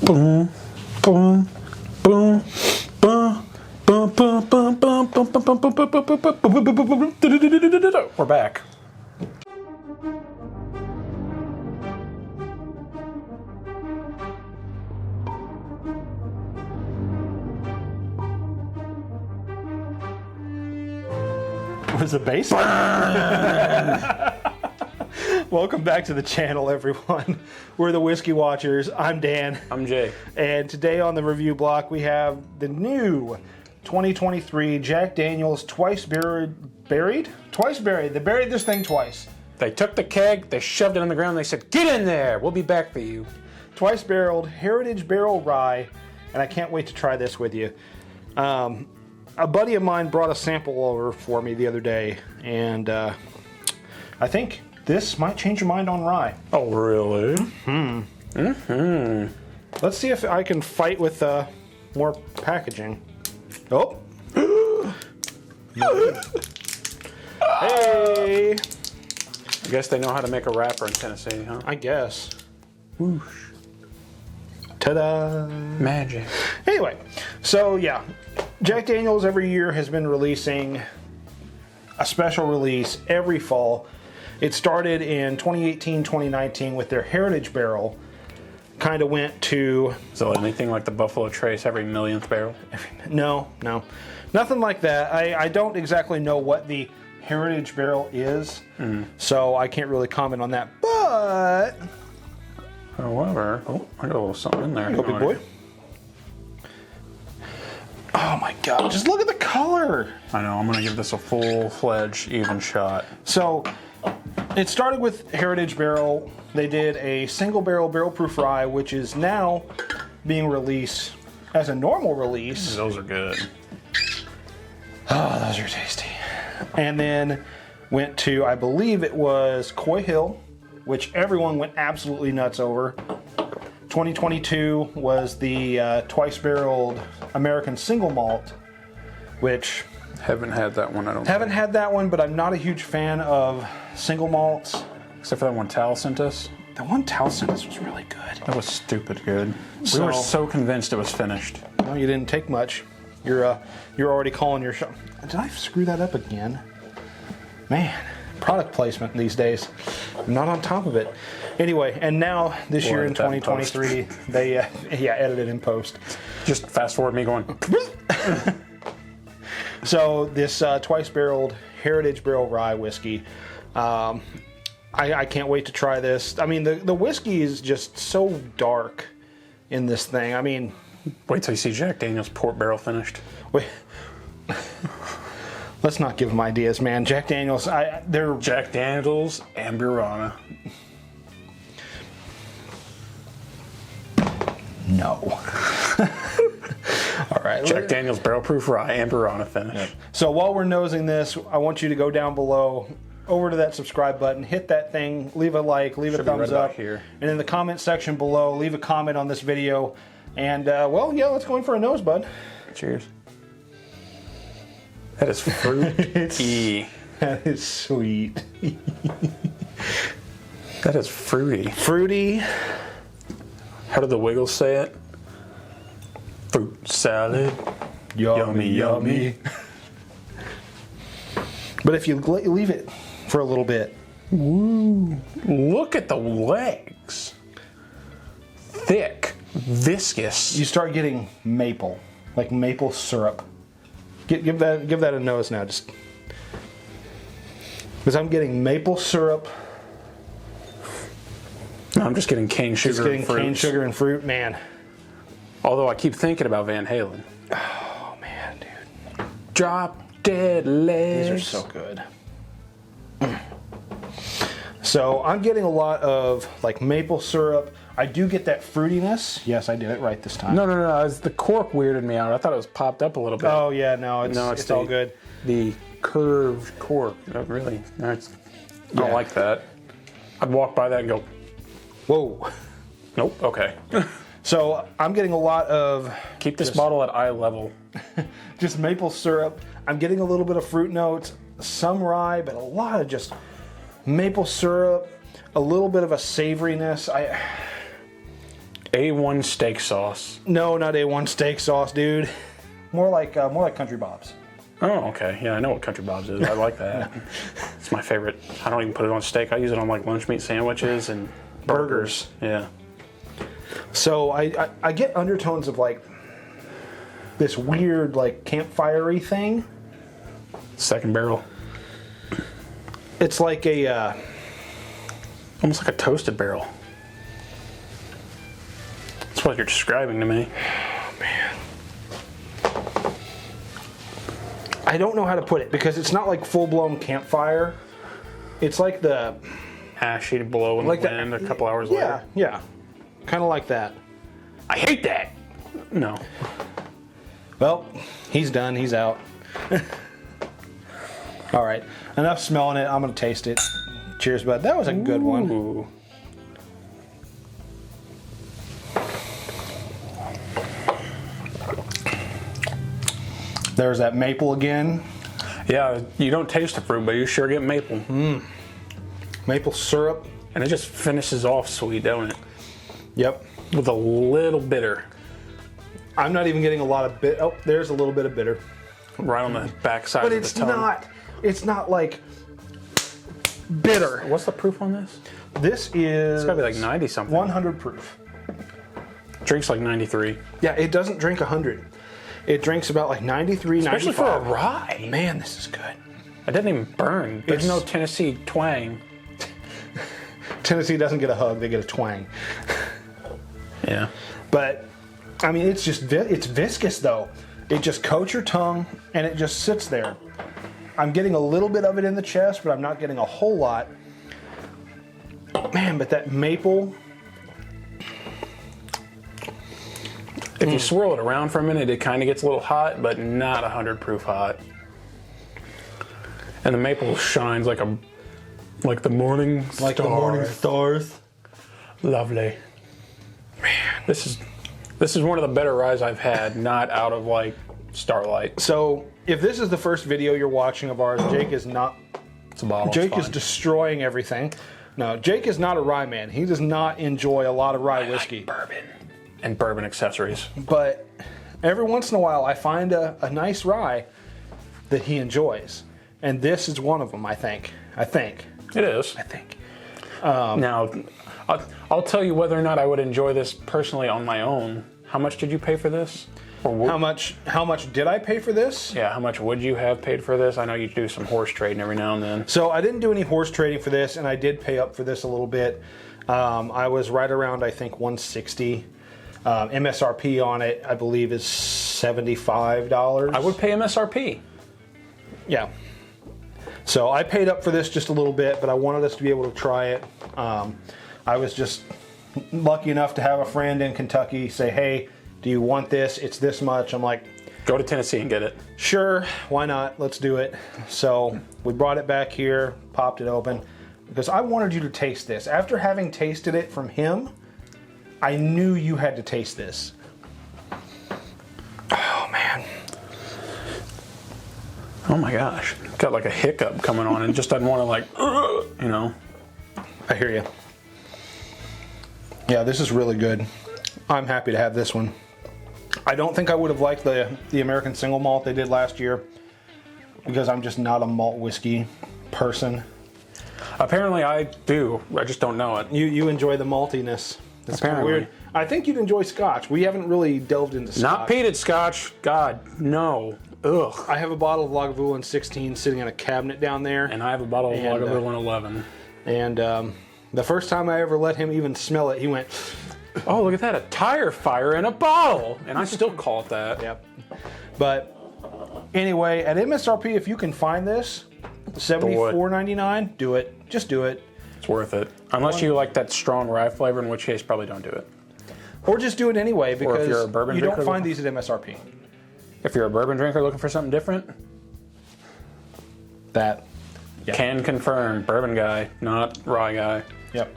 Boom, boom, boom, boom, boom, boom, boom, boom, boom, boom, boom, boom, boom, boom, boom, boom. We're back. Was the bass? Welcome back to the channel, everyone. We're the Whiskey Watchers. I'm Dan. I'm Jay. And today on the review block, we have the new 2023 Jack Daniel's Twice Buried. They buried this thing twice. They took the keg, they shoved it on the ground, they said, "Get in there, we'll be back for you." Twice barreled Heritage Barrel Rye, and I can't wait to try this with you. A buddy of mine brought a sample over for me the other day, and I think this might change your mind on rye. Oh, really? Let's see if I can fight with more packaging. Oh. Hey. I guess they know how to make a wrapper in Tennessee, huh? I guess. Whoosh. Ta-da. Magic. Anyway, so yeah, Jack Daniel's every year has been releasing a special release every fall. It started in 2018, 2019 with their Heritage Barrel. Kind of went to... So anything like the Buffalo Trace every millionth barrel? No. Nothing like that. I don't exactly know what the Heritage Barrel is, so I can't really comment on that. But... However... Oh, I got a little something in there. Go, big boy. Oh my god, just look at the color! I know, I'm going to give this a full-fledged, even shot. So... It started with Heritage Barrel. They did a single barrel proof rye, which is now being released as a normal release. Those are good. Oh, those are tasty. And then went to, I believe it was Coy Hill, which everyone went absolutely nuts over. 2022 was the twice barreled American single malt, which... Haven't had that one, I don't Haven't had that one, but I'm not a huge fan of single malts. Except for that one Tal sent us. The one Tal sent us was really good. That was stupid good. We were so convinced it was finished. No, you didn't take much. You're already calling your shot. Did I screw that up again? Man, product placement these days. I'm not on top of it. Anyway, and now this year in 2023, they edit it in post. Just fast forward me going. So this twice barreled Heritage Barrel Rye whiskey, I can't wait to try this. I mean, the whiskey is just so dark in this thing. I mean... Wait till you see Jack Daniel's port barrel finished. Wait. Let's not give them ideas, man. Jack Daniel's, they're... Jack Daniel's Amburana. No. All right. Jack Daniel's Barrel Proof Rye Amburana finish. Yep. So while we're nosing this, I want you to go down below, over to that subscribe button, hit that thing, leave a like, leave a thumbs up. Here. And in the comment section below, leave a comment on this video. And, well, yeah, let's go in for a nose, bud. Cheers. That is fruity. That is sweet. That is fruity. Fruity. How did the Wiggles say it? Fruit salad. Yummy, yummy. But if you leave it for a little bit. Woo. Look at the legs. Thick. Viscous. You start getting maple. Like maple syrup. Give that a nose now. Just because I'm getting maple syrup. No, I'm just getting cane sugar. Just getting cane sugar and fruit, man. Although I keep thinking about Van Halen. Oh man, dude. Drop dead legs. These are so good. So I'm getting a lot of like maple syrup. I do get that fruitiness. Yes, I did it right this time. No. It's the cork weirded me out. I thought it was popped up a little bit. Oh yeah, no, it's all good. The curved cork. Really, I don't like that. I'd walk by that and go, whoa. Nope. Okay. So I'm getting a lot of... Keep this bottle at eye level. Just maple syrup. I'm getting a little bit of fruit notes, some rye, but a lot of just maple syrup, a little bit of a savoriness. A1 steak sauce. No, not A1 steak sauce, dude. More like Country Bob's. Oh, okay. Yeah, I know what Country Bob's is. I like that. It's my favorite. I don't even put it on steak. I use it on like lunch meat sandwiches and burgers. Yeah. So I get undertones of like this weird like campfire-y thing. Second barrel. It's like a almost like a toasted barrel. That's what you're describing to me. Oh, man. I don't know how to put it because it's not like full-blown campfire. It's like the ashy below in like the wind a couple hours later. Yeah. Kind of like that. I hate that. No. Well, he's done. He's out. All right. Enough smelling it. I'm going to taste it. Cheers, bud. That was a good one. Ooh. There's that maple again. Yeah, you don't taste the fruit, but you sure get maple. Maple syrup. And it just finishes off sweet, don't it? Yep. With a little bitter. I'm not even getting a lot of bit. Oh, there's a little bit of bitter. Right on the backside But of the tongue. it's not like bitter. What's the proof on this? This is... It's gotta be like 90 something. 100 proof. Drinks like 93. Yeah, it doesn't drink 100. It drinks about like 93, Especially 95. for a rye. Man, this is good. It doesn't even burn. There's It's- no Tennessee twang. Tennessee doesn't get a hug, they get a twang. Yeah. But, I mean, it's just, it's viscous though. It just coats your tongue and it just sits there. I'm getting a little bit of it in the chest, but I'm not getting a whole lot. Man, but that maple... If you swirl it around for a minute, it kind of gets a little hot, but not 100 proof hot. And the maple shines like the morning stars. Like the morning stars. Lovely. Man, this is one of the better ryes I've had, not out of like Starlight. So, if this is the first video you're watching of ours, Jake is not... It's a bottle. Jake is destroying everything. No, Jake is not a rye man. He does not enjoy a lot of rye whiskey. Like bourbon. And bourbon accessories. But every once in a while, I find a nice rye that he enjoys. And this is one of them, I think. It is. I think. Now, I'll tell you whether or not I would enjoy this personally on my own. How much did you pay for this? Or How much did I pay for this? Yeah, how much would you have paid for this? I know you do some horse trading every now and then. So I didn't do any horse trading for this, and I did pay up for this a little bit. I was right around, I think, $160. MSRP on it, I believe, is $75. I would pay MSRP. Yeah. So I paid up for this just a little bit, but I wanted us to be able to try it. I was just lucky enough to have a friend in Kentucky say, hey, do you want this? It's this much. I'm like, go to Tennessee and get it. Sure, why not? Let's do it. So we brought it back here, popped it open, because I wanted you to taste this. After having tasted it from him, I knew you had to taste this. Oh, man. Oh my gosh. Got like a hiccup coming on and just doesn't want to like, you know. I hear you. Yeah, this is really good. I'm happy to have this one. I don't think I would have liked the American single malt they did last year because I'm just not a malt whiskey person. Apparently I do. I just don't know it. You enjoy the maltiness. It's kind of Apparently. weird. I think you'd enjoy Scotch. We haven't really delved into Scotch. Not peated Scotch. God, no. Ugh. I have a bottle of Lagavulin 16 sitting in a cabinet down there. And I have a bottle of Lagavulin 11. And the first time I ever let him even smell it, he went, oh, look at that. A tire fire in a bottle. And I still call it that. yep. But anyway, at MSRP, if you can find this, $74.99, do it. Just do it. It's worth it. Unless you like that strong rye flavor, in which case probably don't do it. Or just do it anyway because if you're a bourbon you don't drinker, find these at MSRP. If you're a bourbon drinker looking for something different, That. Yeah. can confirm. Bourbon guy, not rye guy. Yep.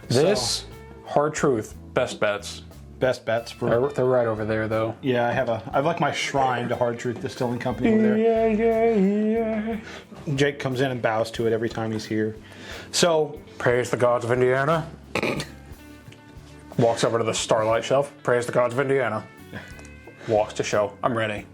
This, hard truth, best bets. Best bets for. They're right over there, though. Yeah, I have like my shrine to Hard Truth Distilling Company over there. Yeah. Jake comes in and bows to it every time he's here. So Praise the gods of Indiana. Walks over to the Starlight shelf. Praise the gods of Indiana. Walks to show. I'm ready.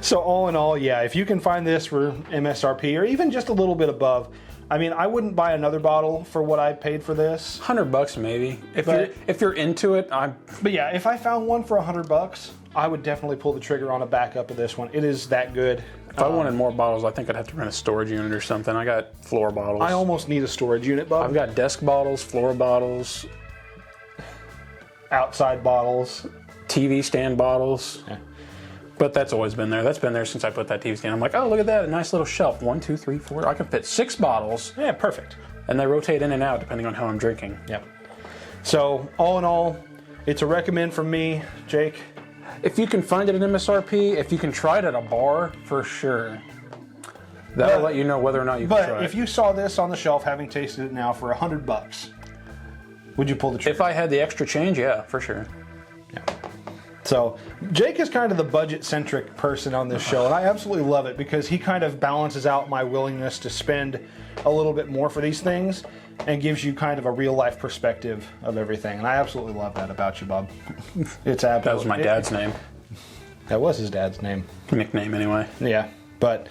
So all in all, yeah, if you can find this for MSRP or even just a little bit above, I mean, I wouldn't buy another bottle for what I paid for this. $100 maybe. If you're into it, But yeah, if I found one for $100, I would definitely pull the trigger on a backup of this one. It is that good. If I wanted more bottles, I think I'd have to rent a storage unit or something. I got floor bottles. I almost need a storage unit, Bob. I've got desk bottles, floor bottles, outside bottles, TV stand bottles. Yeah. But that's always been there. That's been there since I put that TV stand. I'm like, oh, look at that, a nice little shelf. 1, 2, 3, 4. I can fit 6 bottles. Yeah, perfect. And they rotate in and out depending on how I'm drinking. Yep. So all in all, it's a recommend from me, Jake. If you can find it at MSRP, if you can try it at a bar, for sure. That'll let you know whether or not you can try it. But if you saw this on the shelf, having tasted it now for $100, would you pull the trigger? If I had the extra change, yeah, for sure. Yeah. So Jake is kind of the budget-centric person on this show, and I absolutely love it because he kind of balances out my willingness to spend a little bit more for these things and gives you kind of a real-life perspective of everything. And I absolutely love that about you, Bob. It's absolutely. That was my dad's name. That was his dad's name. Nickname, anyway. Yeah, but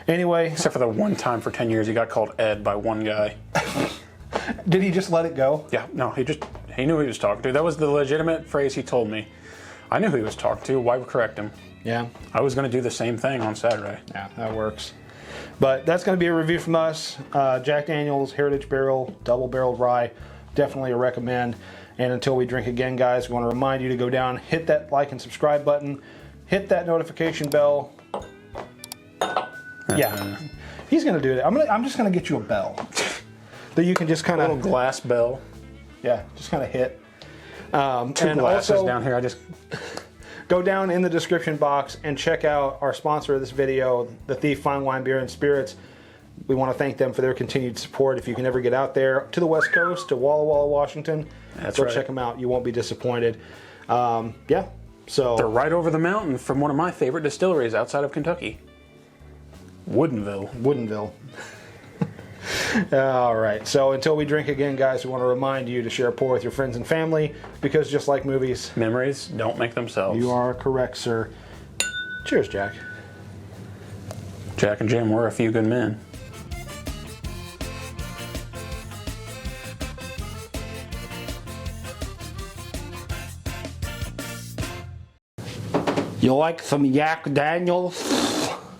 anyway. Except for the one time for 10 years he got called Ed by one guy. Did he just let it go? Yeah, no, he knew who he was talking to. That was the legitimate phrase he told me. I knew who he was talking to. Why correct him? Yeah. I was going to do the same thing on Saturday. Yeah, that works. But that's going to be a review from us. Jack Daniel's Heritage Barrel, Double Barreled Rye. Definitely a recommend. And until we drink again, guys, we want to remind you to go down, hit that like and subscribe button, hit that notification bell. Yeah, he's going to do it. I'm just going to get you a bell that you can just kind of... A little glass bell. Yeah, just kind of hit. Two glasses also, down here. I just... Go down in the description box and check out our sponsor of this video, The Thief Fine Wine, Beer, and Spirits. We want to thank them for their continued support. If you can ever get out there to the West Coast, to Walla Walla, Washington, go check them out. You won't be disappointed. Yeah, so... They're right over the mountain from one of my favorite distilleries outside of Kentucky. Woodinville. All right, so until we drink again, guys, we want to remind you to share a pour with your friends and family because just like movies, memories don't make themselves. You are correct, sir. Cheers, Jack. Jack and Jim were a few good men. You like some Jack Daniels?